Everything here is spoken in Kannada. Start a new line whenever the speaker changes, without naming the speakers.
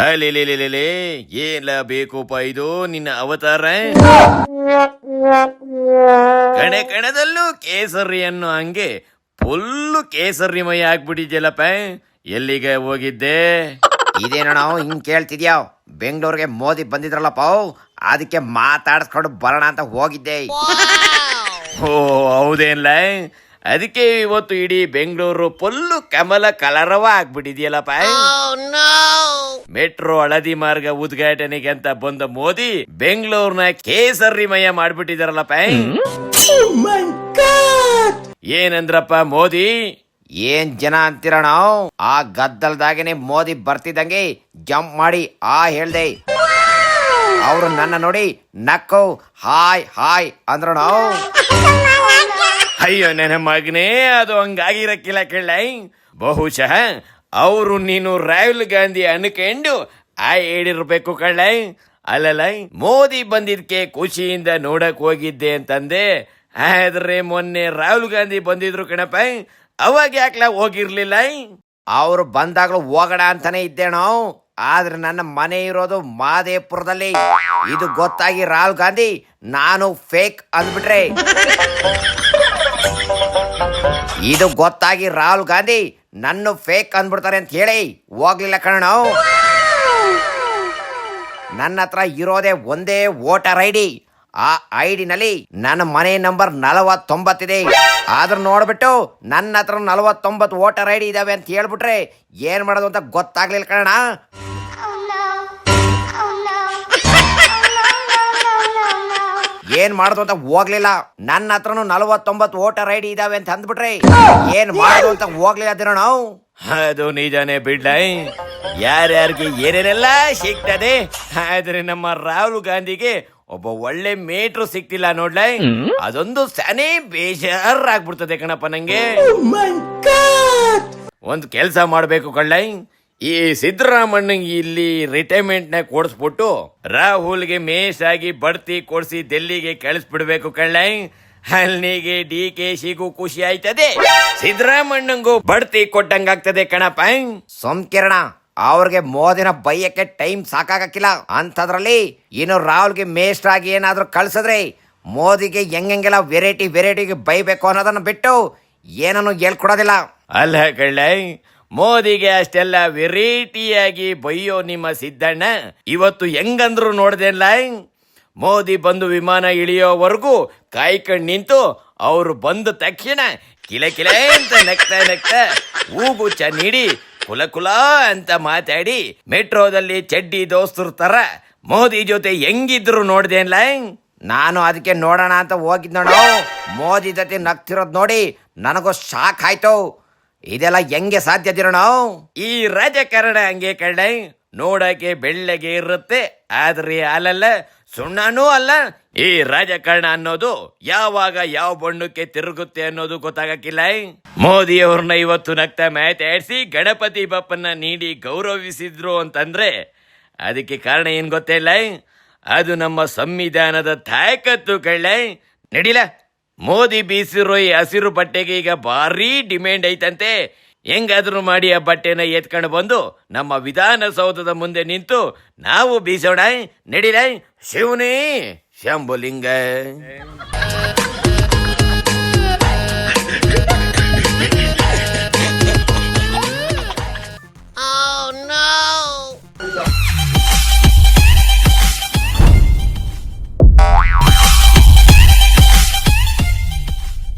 ಅಲಿಲಿಲಿಲಿಲಿ ಏನ್ಲ ಬೇಕುಪ್ಪ ಇದು ನಿನ್ನ ಅವತಾರ? ಕಣೆ ಕಣದಲ್ಲೂ ಕೇಸರಿಯನ್ನು ಹಂಗೆ ಫುಲ್ಲು ಕೇಸರಿಮಯ ಆಗ್ಬಿಟ್ಟಿದ್ಯಲ್ಲಪ್ಪ. ಎಲ್ಲಿಗೆ ಹೋಗಿದ್ದೆ?
ಇದೇನೋ ನಾವು ಹಿಂಗ್ ಕೇಳ್ತಿದ್ಯಾವ್. ಬೆಂಗಳೂರಿಗೆ ಮೋದಿ ಬಂದಿದ್ರಲ್ಲಪ್ಪ, ಅದಕ್ಕೆ ಮಾತಾಡಿಸ್ಕೊಂಡು ಬರೋಣ ಅಂತ ಹೋಗಿದ್ದೆ.
ಓ ಹೌದೇನ್ಲ? ಅದಕ್ಕೆ ಇವತ್ತು ಇಡೀ ಬೆಂಗಳೂರು ಫುಲ್ಲು ಕಮಲ ಕಲರವ ಆಗ್ಬಿಟ್ಟಿದ್ಯಲ್ಲಪ್ಪ. ಮೆಟ್ರೋ ಹಳದಿ ಮಾರ್ಗ ಉದ್ಘಾಟನೆಗೆ ಅಂತ ಬಂದ ಮೋದಿ ಬೆಂಗಳೂರ್ನ ಕೇಸರಿಮಯ ಮಾಡ್ಬಿಟ್ಟಿದಾರಲ್ಲಪ್ಪ. ಏನಂದ್ರಪ್ಪ ಮೋದಿ?
ಏನ್ ಜನ ಅಂತೀರ ನಾವು? ಆ ಗದ್ದಲ್ದಾಗೇನೆ ಮೋದಿ ಬರ್ತಿದ್ದಂಗೆ ಜಂಪ್ ಮಾಡಿ ಹೇಳ್ದೆ. ಅವ್ರು ನನ್ನ ನೋಡಿ ನಕ್ಕು ಹಾಯ್ ಹಾಯ್ ಅಂದ್ರು ನಾವು.
ಅಯ್ಯೋ ನನ್ನ ಮಗನೇ, ಅದು ಹಂಗಾಗಿರಕ್ಕಿಲ್ಲ ಕೇಳ. ಬಹುಶಃ ಅವರು ನೀನು ರಾಹುಲ್ ಗಾಂಧಿ ಅನ್ಕೊಂಡು ಹೇಳಿರ್ಬೇಕು ಕಳ್ಳ. ಅಲ್ಲಲ್ಲ, ಮೋದಿ ಬಂದಿದ್ಕೆ ಖುಷಿಯಿಂದ ನೋಡಕ್ ಹೋಗಿದ್ದೆ ಅಂತಂದೆ. ಆದ್ರೆ ಮೊನ್ನೆ ರಾಹುಲ್ ಗಾಂಧಿ ಬಂದಿದ್ರು ಕಣಪ್ಪ, ಅವಾಗ ಯಾಕ್ಲ ಹೋಗಿರ್ಲಿಲ್ಲ?
ಅವ್ರು ಬಂದಾಗ್ಲೂ ಹೋಗೋಣ ಅಂತಾನೆ ಇದ್ದೇನೋ. ಆದ್ರೆ ನನ್ನ ಮನೆ ಇರೋದು ಮಾದೇಪುರದಲ್ಲಿ. ಇದು ಗೊತ್ತಾಗಿ ರಾಹುಲ್ ಗಾಂಧಿ ನಾನು ಫೇಕ್ ಅಂದ್ಬಿಟ್ರೆ. ಇದು ಗೊತ್ತಾಗಿ ರಾಹುಲ್ ಗಾಂಧಿ ನನ್ನ ಫೇಕ್ ಅಂದ್ಬಿಡ್ತಾರೆ ಅಂತ ಹೇಳಿ ಹೋಗ್ಲಿಲ್ಲ ಕಣೋ. ನನ್ನ ಹತ್ರ ಇರೋದೇ ಒಂದೇ ವೋಟರ್ ಐಡಿ. ಆ ಐಡಿನಲ್ಲಿ ನನ್ನ ಮನೆ ನಂಬರ್ 49 ಇದೆ. ಆದ್ರೂ ನೋಡ್ಬಿಟ್ಟು ನನ್ನ ಹತ್ರ 49 ವೋಟರ್ ಐಡಿ ಇದಾವೆ ಅಂತ ಹೇಳ್ಬಿಟ್ರೆ ಏನ್ ಮಾಡೋದು ಅಂತ ಗೊತ್ತಾಗ್ಲಿಲ್ಲ ಕಣ. ಏನ್ ಮಾಡೋದು ಅಂತ ಹೋಗ್ಲಿಲ್ಲ. ನನ್ನ ಹತ್ರನು 49 ವೋಟರ್ ಐಡಿ ಇದಾವೆ ಅಂತ ಅಂದ್ಬಿಟ್ರೆ ಏನ್ ಮಾಡೋದು ಅಂತ ಹೋಗ್ಲಿಲ್ಲ ಅದಿರೋ ನಾವು.
ಅದು ನಿಜಾನೇ ಬಿಡ್ಲ, ಯಾರ್ಯಾರಿಗೆ ಏನೇನೆಲ್ಲ ಸಿಗ್ತದೆ. ಆದ್ರೆ ನಮ್ಮ ರಾಹುಲ್ ಗಾಂಧಿಗೆ ಒಬ್ಬ ಒಳ್ಳೆ ಮೇಟ್ರು ಸಿಕ್ತಿಲ್ಲ ನೋಡ್ಲ. ಅದೊಂದು ಸನೇ ಬೇಜಾರಾಗ್ಬಿಡ್ತದೆ ಕಣಪ್ಪ ನಂಗೆ. ಒಂದ್ ಕೆಲ್ಸ ಮಾಡ್ಬೇಕು ಕಳ್ಳ, ಈ ಸಿದ್ದರಾಮಣ್ಣಂಗೆ ಇಲ್ಲಿ ರಿಟೈರ್ಮೆಂಟ್ ನ ಕೊಡಿಸ್ಬಿಟ್ಟು ರಾಹುಲ್ಗೆ ಮೇಷ್ ಆಗಿ ಬಡ್ತಿ ಕೊಡ್ಸಿ ಡೆಲ್ಲಿಗೆ ಕಳಿಸ್ಬಿಡ್ಬೇಕು ಕಳ್ಳ. ಅಲ್ಲಿಗೆ DKಶಿಗೂ ಖುಷಿ ಆಯ್ತದೆ, ಸಿದ್ದರಾಮಣ್ಣಂಗೂ ಬಡ್ತಿ ಕೊಟ್ಟಂಗಾಗ್ತದೆ ಕಣಪ್ಪ.
ಸೋಮಕಿರಣ, ಅವ್ರಿಗೆ ಮೋದಿನ ಬೈಯಕ್ಕೆ ಟೈಮ್ ಸಾಕಾಗಕ್ಕಿಲ್ಲ. ಅಂಥದ್ರಲ್ಲಿ ಇನ್ನು ರಾಹುಲ್ಗೆ ಮೇಸ್ಟ್ ಆಗಿ ಏನಾದ್ರೂ ಕಳ್ಸಿದ್ರೆ ಮೋದಿಗೆ ಹೆಂಗೆಲ್ಲ ವೆರೈಟಿಗೆ ಬೈಬೇಕು ಅನ್ನೋದನ್ನ ಬಿಟ್ಟು ಏನನ್ನು ಹೇಳ್ಕೊಡೋದಿಲ್ಲ.
ಅಲ್ಲ ಕಳ್ಳ, ಮೋದಿಗೆ ಅಷ್ಟೆಲ್ಲ ವೆರೈಟಿಯಾಗಿ ಬೈಯೋ ನಿಮ್ಮ ಸಿದ್ದಣ್ಣ ಇವತ್ತು ಹೆಂಗಂದ್ರು ನೋಡ್ದೇಲ್ಲ. ಮೋದಿ ಬಂದು ವಿಮಾನ ಇಳಿಯೋವರೆಗೂ ಕಾಯ್ಕೊಂಡು ನಿಂತು ಅವರು ಬಂದ ತಕ್ಷಣ ಕಿಲ ಅಂತ ನಗ್ತಾ ಹೂಗುಚ್ಚ ನೀಡಿ ಕುಲ ಅಂತ ಮಾತಾಡಿ ಮೆಟ್ರೋದಲ್ಲಿ ಚಡ್ಡಿ ದೋಸ್ತರು ತರ ಮೋದಿ ಜೊತೆ ಹೆಂಗಿದ್ರು ನೋಡ್ದೇನ್ಲ.
ನಾನು ಅದಕ್ಕೆ ನೋಡೋಣ ಅಂತ ಹೋಗಿದ್ ನೋಡು. ಮೋದಿ ಜೊತೆ ನಗ್ತಿರೋದ್ ನೋಡಿ ನನಗೂ ಶಾಕ್ ಆಯ್ತು. ಇದೆಲ್ಲ ಹೆಂಗೆ ಸಾಧ್ಯದಿರೋಣ?
ಈ ರಾಜಕಾರಣ ಹಂಗೆ ಕಳ್ಳ, ನೋಡಕ್ಕೆ ಬೆಳ್ಳಗೆ ಇರುತ್ತೆ, ಆದ್ರೆ ಅಲ್ಲಲ್ಲ, ಸುಣ್ಣನೂ ಅಲ್ಲ. ಈ ರಾಜಕಾರಣ ಅನ್ನೋದು ಯಾವಾಗ ಯಾವ ಬಣ್ಣಕ್ಕೆ ತಿರುಗುತ್ತೆ ಅನ್ನೋದು ಗೊತ್ತಾಗಕ್ಕಿಲ್ಲ. ಮೋದಿ ಅವ್ರನ್ನ ಇವತ್ತು ನಗ್ತಾ ಮಾತಾಡಿಸಿ ಗಣಪತಿ ಬಪ್ಪನ್ನ ನೀಡಿ ಗೌರವಿಸಿದ್ರು ಅಂತಂದ್ರೆ ಅದಕ್ಕೆ ಕಾರಣ ಏನ್ ಗೊತ್ತಿಲ್ಲ, ಅದು ನಮ್ಮ ಸಂವಿಧಾನದ ತಾಕತ್ತು ಕಳ್ಳ. ನಡಿಲ, ಮೋದಿ ಬೀಸಿರೋ ಈ ಹಸಿರು ಬಟ್ಟೆಗೆ ಈಗ ಭಾರಿ ಡಿಮ್ಯಾಂಡ್ ಐತಂತೆ. ಹೆಂಗಾದ್ರೂ ಮಾಡಿ ಆ ಬಟ್ಟೆನ ಎತ್ಕೊಂಡು ಬಂದು ನಮ್ಮ ವಿಧಾನಸೌಧದ ಮುಂದೆ ನಿಂತು ನಾವು ಬೀಸೋಣ. ನಡಿಲ ಶಿವನೇ ಶಂಭುಲಿಂಗ.